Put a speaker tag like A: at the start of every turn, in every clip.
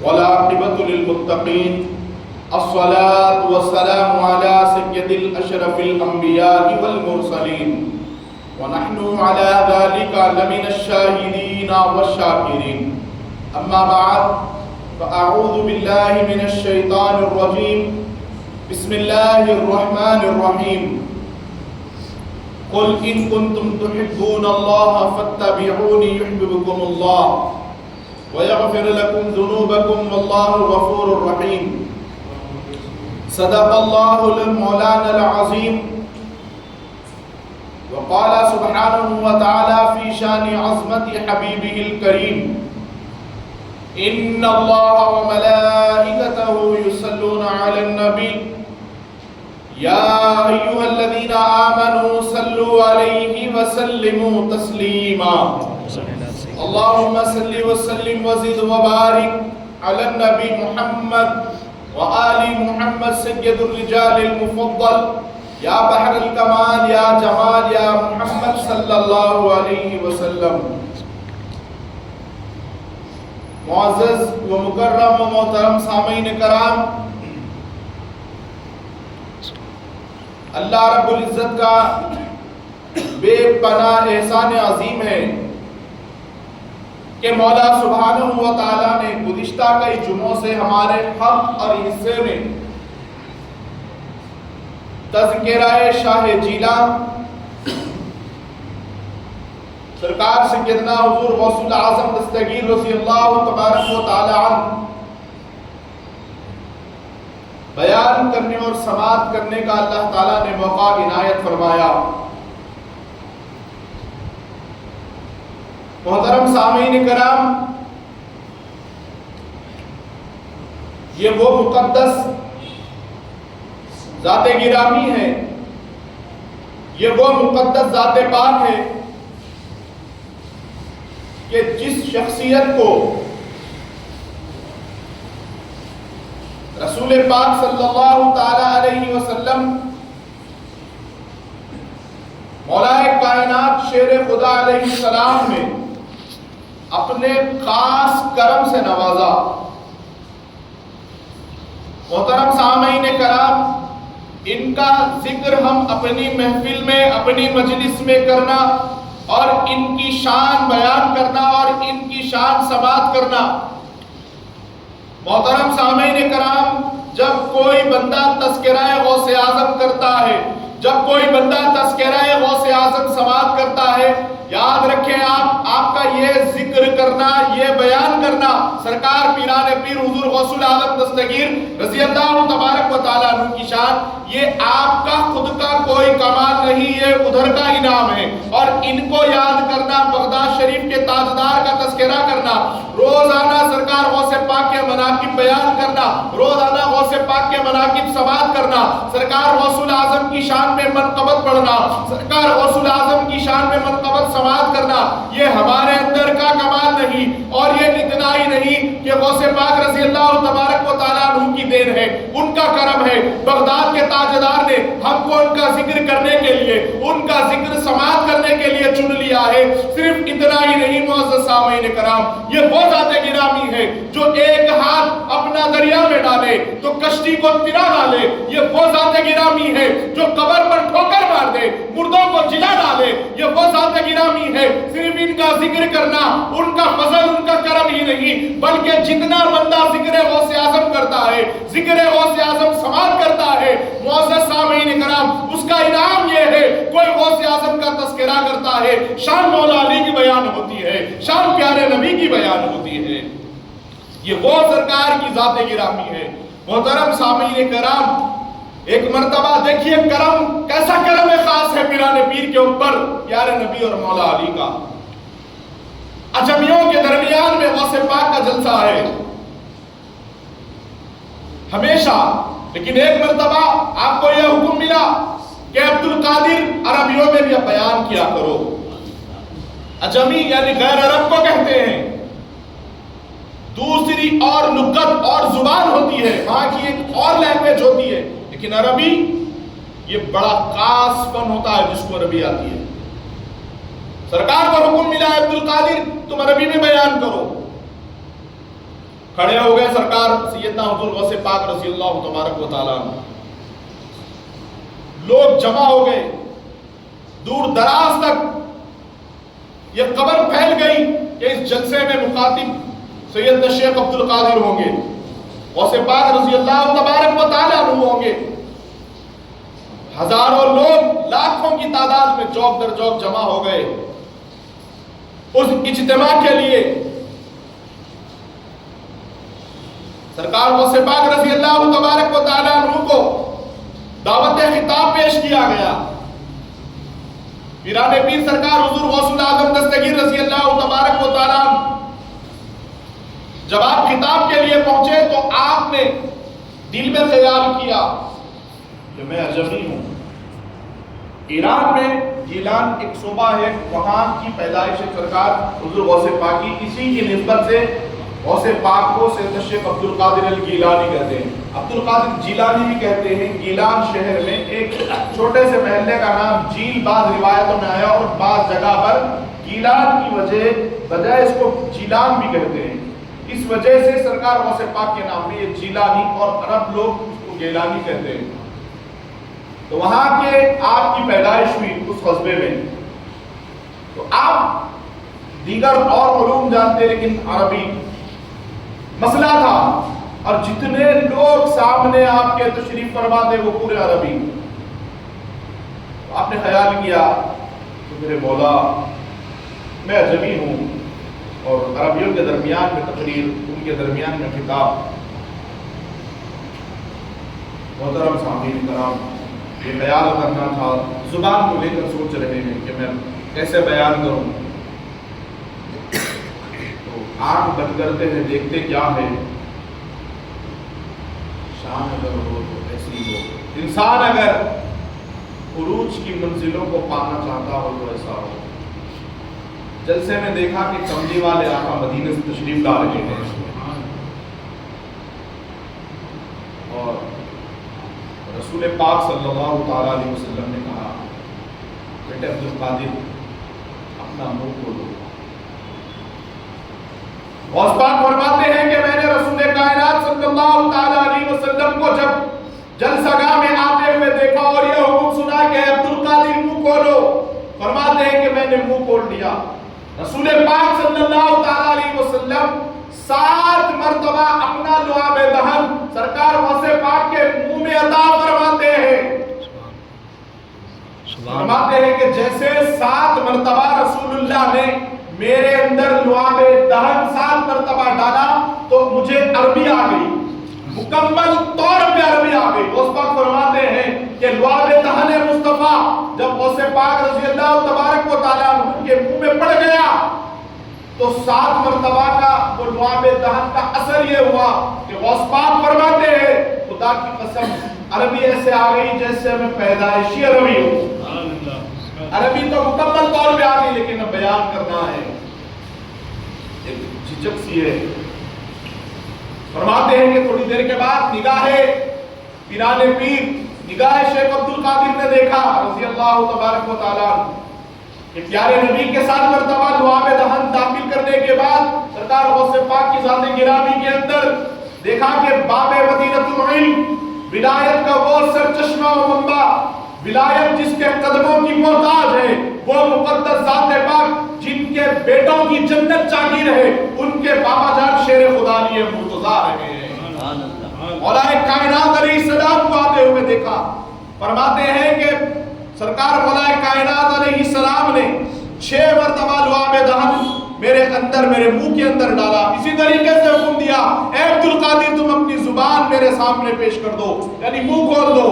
A: والعاقبة للمتقين الصلاة والسلام على سيد الأشرف الأنبياء والمرسلين ونحن على ذلك لمن الشاهدين والشاكرين أما بعد فأعوذ بالله من الشيطان الرجيم بسم الله الرحمن الرحيم قل إن كنتم تحبون الله فاتبعوني يحببكم الله ويغفر لكم ذنوبكم والله غفور رحيم صدق الله المولانا العظيم وقال سبحانه وتعالى في شان عظمة حبيبه الكريم إن الله وملائكته يصلون على النبي يا أيها الذين آمنوا صلوا عليه وسلموا تسليما اللهم صل وسلم وزد وبارك على النبي محمد وآل محمد سيد الرجال المفضل يا بحر الكمال يا جمال يا محمد صلى الله عليه وسلم. معزز و مکرم و محترم سامعین کرام، اللہ رب العزت کا بے پناہ احسان عظیم ہے کہ مولا سبحانہ و تعالیٰ نے گزشتہ کئی جمعوں سے ہمارے حق اور حصے میں تذکرہ شاہ جیلان سرکار سیدنا حضور غوث الاعظم دستگیر رضی اللہ تبارک و تعالی عنہ بیان کرنے اور سماعت کرنے کا اللہ تعالیٰ نے موقع عنایت فرمایا. محترم سامعین کرام، یہ وہ مقدس ذات گرامی ہے، یہ وہ مقدس ذات پاک ہے کہ جس شخصیت کو رسول پاک صلی اللہ تعالی علیہ وسلم مولا کائنات شیر خدا علیہ السلام نے اپنے خاص کرم سے نوازا. محترم سامعین کرام، ان کا ذکر ہم اپنی محفل میں اپنی مجلس میں کرنا اور ان کی شان بیان کرنا اور ان کی شان سماعت کرنا. محترم سامعین کرام، جب کوئی بندہ تذکرہ غوث اعظم کرتا ہے، جب کوئی بندہ تذکرہ غوث اعظم سماعت کرتا ہے، یاد رکھیں آپ کا یہ ذکر کرنا، یہ بیان کرنا سرکار پیران پیر حضور غوث الاعظم دستگیر رضی اللہ تبارک و تعالیٰ عنہ کی شان، یہ آپ کا خود کا کوئی کمال نہیں، یہ ادھر کا انعام ہے. اور ان کو یاد کرنا، بغداد شریف کے تاجدار کا تذکرہ کرنا، روزانہ سرکار غوث پاک کے مناقب بیان کرنا، روزانہ غوث پاک کے مناقب سماعت کرنا، سرکار غوث الاعظم کی شان میں منقبت پڑھنا، سرکار غوث الاعظم کی شان میں منقبت سماعت کرنا، یہ ہمارے اندر کا کمال نہیں اور یہ اتنا ہی نہیں کہ غوث پاک رضی اللہ تبارک و تعالیٰ عنہ کی دین ہے، ان کا کرم ہے. بغداد کے تاجدار نے ہم کو ان کا ذکر کرنے کے لیے، ان کا ذکر سماعت کرنے کے لیے چن لیا ہے. صرف اتنا ہی نہیں معزز سامعین کرام، یہ وہ ذات گرامی ہے جو ایک ہاتھ اپنا دریا میں ڈالے تو کشتی کو ترا ڈالے. یہ وہ ذات گرامی ہے جو قبر پر ٹھوکر مار دے، مردوں کو جلا ڈالے. یہ وہ ذات گرامی ہے، صرف ان کا ذکر کرنا ان کا فضل، ان کا کرم ہی نہیں، بلکہ جتنا بندہ ذکر غوث اعظم کرتا ہے، ذکر غوث اعظم سماعت کرتا ہے، معزز سامعین کرام، اس کا انعام یہ ہے، کوئی غوث اعظم کا تذکرہ کرتا ہے، شان مولا علی کی بیان ہوتی ہے، شان پیارے نبی کی بیان ہوتی ہے. یہ وہ سرکار کی ذات گرامی ہے. محترم سامعین کرام، ایک مرتبہ دیکھیے کرم، کیسا کرم خاص ہے پیران پیر کے اوپر، پیارے نبی اور مولا علی کا. اجمیوں کے درمیان میں غوث پاک کا جلسہ ہے ہمیشہ، لیکن ایک مرتبہ آپ کو یہ حکم ملا کہ عبدالقادر عربیوں میں بھی بیان کیا کرو. اجمی یعنی غیر عرب کو کہتے ہیں، دوسری اور لغت اور زبان ہوتی ہے، وہاں کی ایک اور لینگویج ہوتی ہے، لیکن عربی یہ بڑا خاص فن ہوتا ہے جس کو عربی آتی ہے. سرکار کو حکم ملا عبدالقادر تم عربی میں بیان کرو. کھڑے ہو گئے سرکار سیدنا حضور غوث پاک رضی اللہ تبارک و تعالیٰ عنہ. لوگ جمع ہو گئے دور دراز تک. یہ خبر پھیل گئی کہ اس جلسے میں مخاطب سیدنا شیخ عبد القادر ہوں گے, غوث پاک رضی اللہ تبارک و تعالیٰ عنہ ہوں گے. ہزاروں لوگ لاکھوں کی تعداد میں چوک در چوک جمع ہو گئے اس اجتماع کے لیے. سرکار غوث پاک رضی اللہ تبارک و تعالیٰ عنہ کو دعوت خطاب پیش کیا گیا. پیران پیر سرکار حضور غوث الاعظم دستگیر رضی اللہ تبارک و تعالیٰ جب آپ خطاب کے لیے پہنچے تو آپ نے دل میں خیال کیا کہ میں اجمی ہوں. ایران میں گیلان ایک صوبہ ہے, وہاں کی پیدائش سرکار حضور غوث پاک کی. اسی کی نسبت سے غوث پاک کو سیدنا شیخ عبد القادر الگیلانی کہتے ہیں. عبد القادر جیلانی بھی کہتے ہیں. گیلان شہر میں ایک چھوٹے سے محلے کا نام جیل بعض روایتوں میں آیا اور بعض جگہ پر گیلان کی بجائے اس کو جیلان بھی کہتے ہیں. اس وجہ سے سرکار غوث پاک کے نام میں یہ جیلانی اور عرب لوگ اس کو گیلانی کہتے ہیں. تو وہاں کے آپ کی پیدائش ہوئی اس قصبے میں. تو آپ دیگر اور علوم جانتے لیکن عربی مسئلہ تھا اور جتنے لوگ سامنے آپ کے تشریف فرما تھے وہ پورے عربی. آپ نے خیال کیا کہ میرے مولا میں اجمی ہوں اور عربیوں کے درمیان میں تقریر, ان کے درمیان میں خطاب. محترم سامعین کرام, یہ بیان کرنا تھا, زبان کو لے کر سوچ رہے ہیں کہ میں کیسے بیان کروں. تو آنکھ بند کرتے ہیں, دیکھتے کیا ہے, شان اگر ہو تو ایسی ہو. انسان اگر عروج کی منزلوں کو پانا چاہتا ہو تو ایسا ہو. جلسے میں دیکھا کہ کملی والے آقا مدینے سے تشریف لا رہے ہیں اور رسول پاک صلی اللہ تعالیٰ علیہ وسلم نے کہا, بیٹے عبد القادر اپنا منہ کھولو. غوث پاک فرماتے ہیں کہ میں نے رسول کائنات صلی اللہ تعالیٰ علیہ وسلم کو جب جلسہ گاہ میں آتے ہوئے دیکھا اور یہ حکم سنا کہ عبد القادر منہ کھولو, فرماتے ہیں کہ میں نے منہ کھول دیا. رسول پاک صلی اللہ تعالیٰ علیہ وسلم 7 مرتبہ اپنا لعاب دہن سرکار غوث پاک کے منہ میں عطا فرماتے ہیں. فرماتے ہیں کہ جیسے 7 مرتبہ رسول اللہ نے میرے اندر لعاب دہن 7 مرتبہ ڈالا تو مجھے عربی آ گئی, مکمل طور پہ عربی آ گئی. غوث پاک فرماتے ہیں کہ لعاب دہن مصطفیٰ جب غوث پاک رضی اللہ تبارک و تعالیٰ عنہ کے منہ میں پڑ گیا تو 7 مرتبہ کا وہ لعاب دہن کا اثر یہ ہوا کہ غوث پاک فرماتے ہیں خدا کی قسم عربی ایسے آ گئی جیسے میں پیدائشی عربی ہوں. عربی تو مکمل طور پہ آ گئی لیکن اب بیان کرنا ہے, ایک جھجک سی ہے. فرماتے ہیں کہ تھوڑی دیر کے بعد نگاہ پیران پیر, نگاہ شیخ عبد القادر نے دیکھا رضی اللہ تبارک و تعالیٰ کہ پیارے نبی کے 7 مرتبہ لعاب دہن داخل کرنے کے بعد سرکار غوث پاک کی ذات گرامی کے اندر دیکھا کہ باب مدینۃ العلم, ولایت کا وہ سر چشمہ و منبع, ولایت جس کے قدموں کی محتاج ہے, وہ مقدس ذات پاک جن کے بیٹوں کی جنت چاہیے رہے, ان کے بابا جان شیر خدا لیے مرتضی رہے ہیں. مولا کائنات علیہ السلام کو آتے ہوئے دیکھا. فرماتے ہیں کہ سرکار مولا کائنات علیہ السلام نے 6 مرتبہ لعاب دہن میرے اندر, میرے منہ کے اندر ڈالا. اسی طریقے سے حکم دیا, اے عبد القادر تم اپنی زبان میرے سامنے پیش کر دو, یعنی منہ کھول دو.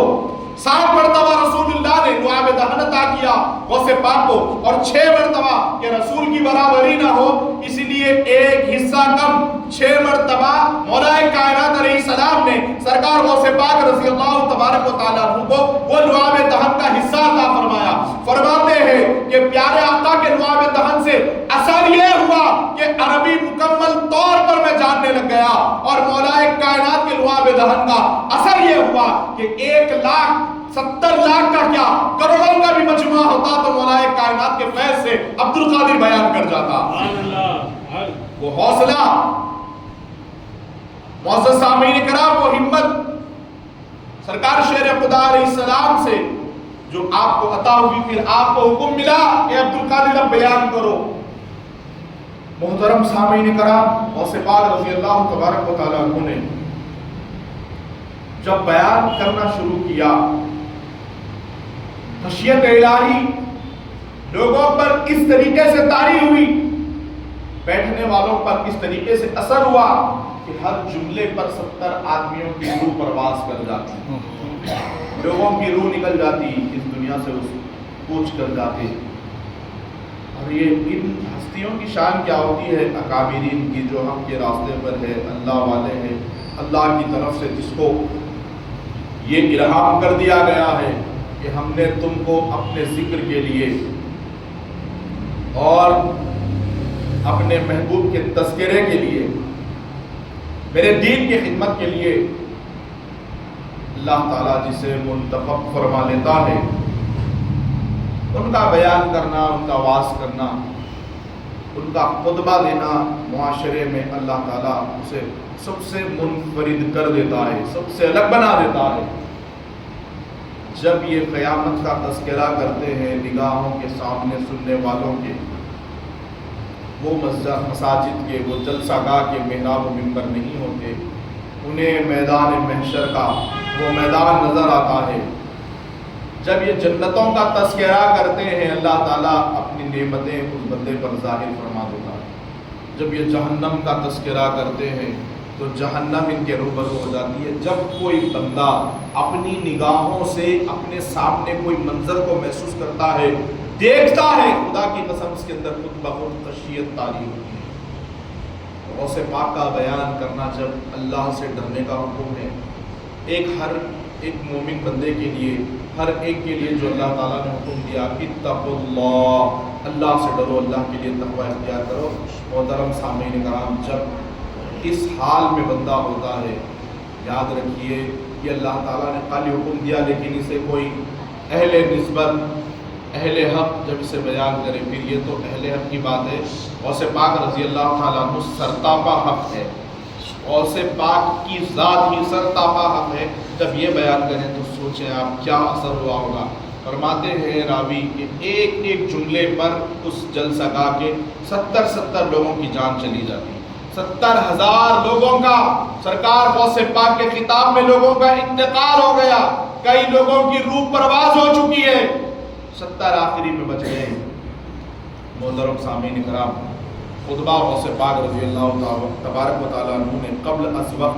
A: 7 مرتبہ رسول اللہ نے لعاب دہن عطا کیا غوث پاک کو اور 6 مرتبہ کہ رسول کی برابری نہ ہو اس لیے ایک حصہ کم 6 مرتبہ مولا کائنات علیہ السلام نے سرکار غوث پاک رضی اللہ تبارک و تعالیٰ عنہ کو وہ لعاب دہن کا حصہ عطا فرمایا. فرماتے ہیں کہ پیارے آقا کے لعاب دہن سے اثر یہ ہوا کہ عربی مکمل طور پر میں جاننے لگ گیا اور مولا کائنات کے لعاب دہن کا اثر یہ ہوا کہ 1,70,00,000 کا کیا کروڑوں کا بھی مجموعہ ہوتا تو مولا کائنات کے فیض سے عبد القادر بیان کر جاتا. وہ حوصلہ معزز سامعین کرام، وہ ہمت سرکار شیر خدا علیہ السلام سے جو آپ کو عطا ہوئی، پھر آپ کو حکم ملا کہ عبد القادر اب بیان کرو۔ محترم سامعین کرام، غوث پاک رضی اللہ تبارک و تعالیٰ عنہ نے جب بیان کرنا شروع کیا، خشیت الہی لوگوں پر اس طریقے سے طاری ہوئی، بیٹھنے والوں پر اس طریقے سے اثر ہوا کہ ہر جملے پر 70 آدمیوں کی روح پرواز کر جاتی، لوگوں کی روح نکل جاتی، اس دنیا سے اس کوچ کر جاتے۔ اور یہ ان ہستیوں کی شان کیا ہوتی ہے، اکابرین کی، جو ہم کے راستے پر ہے، اللہ والے ہیں، اللہ کی طرف سے جس کو یہ الہام کر دیا گیا ہے کہ ہم نے تم کو اپنے ذکر کے لیے اور اپنے محبوب کے تذکرے کے لیے، میرے دین کی خدمت کے لیے، اللہ تعالیٰ جسے منتخب فرما لیتا ہے، ان کا بیان کرنا، ان کا واعظ کرنا، ان کا خطبہ دینا معاشرے میں اللہ تعالیٰ اسے سب سے منفرد کر دیتا ہے، سب سے الگ بنا دیتا ہے۔ جب یہ قیامت کا تذکرہ کرتے ہیں نگاہوں کے سامنے سننے والوں کے، وہ مساجد کے، وہ جلسہ گاہ کے محراب و منبر نہیں ہوتے، انہیں میدان محشر کا وہ میدان نظر آتا ہے۔ جب یہ جنتوں کا تذکرہ کرتے ہیں، اللہ تعالیٰ اپنی نعمتیں اس بندے پر ظاہر فرما دیتا ہے۔ جب یہ جہنم کا تذکرہ کرتے ہیں تو جہنم ان کے روبرو ہو جاتی ہے۔ جب کوئی بندہ اپنی نگاہوں سے اپنے سامنے کوئی منظر کو محسوس کرتا ہے، دیکھتا ہے، خدا کی قسم اس کے اندر خود بخود خشیت طاری ہوتی ہے۔ غوث پاک کا بیان کرنا جب اللہ سے ڈرنے کا حکم ہے، ہر ایک مومن بندے کے لیے، ہر ایک کے لیے جو اللہ تعالیٰ نے حکم دیا، اتقوا اللہ، اللہ سے ڈرو، اللہ کے لیے تقوی اختیار کرو۔ محترم سامعین کرام، جب اس حال میں بندہ ہوتا ہے، یاد رکھیے یہ اللہ تعالیٰ نے خالی حکم دیا، لیکن اسے کوئی اہل نسبت، اہل حق جب اسے بیان کرے، پھر یہ تو اہل حق کی بات ہے۔ غوث پاک رضی اللہ تعالیٰ عنہ سرتاپا حق ہے، غوث پاک کی ذات ہی سرتاپا حق ہے۔ جب یہ بیان کریں تو سوچیں آپ کیا اثر ہوا ہوگا۔ فرماتے ہیں راوی کہ ایک ایک جملے پر اس جلسہ گاہ کے 70 لوگوں کی جان چلی جاتی، 70,000 لوگوں کا، سرکار غوث پاک کے خطاب میں لوگوں کا انتقال ہو گیا، کئی لوگوں کی روح پرواز ہو چکی ہے، 70 آخری میں بچ گئے۔ محترم سامعین کرام، خطبہ غوث پاک رضی اللہ تبارک و تعالیٰ عنہ نے قبل از وقت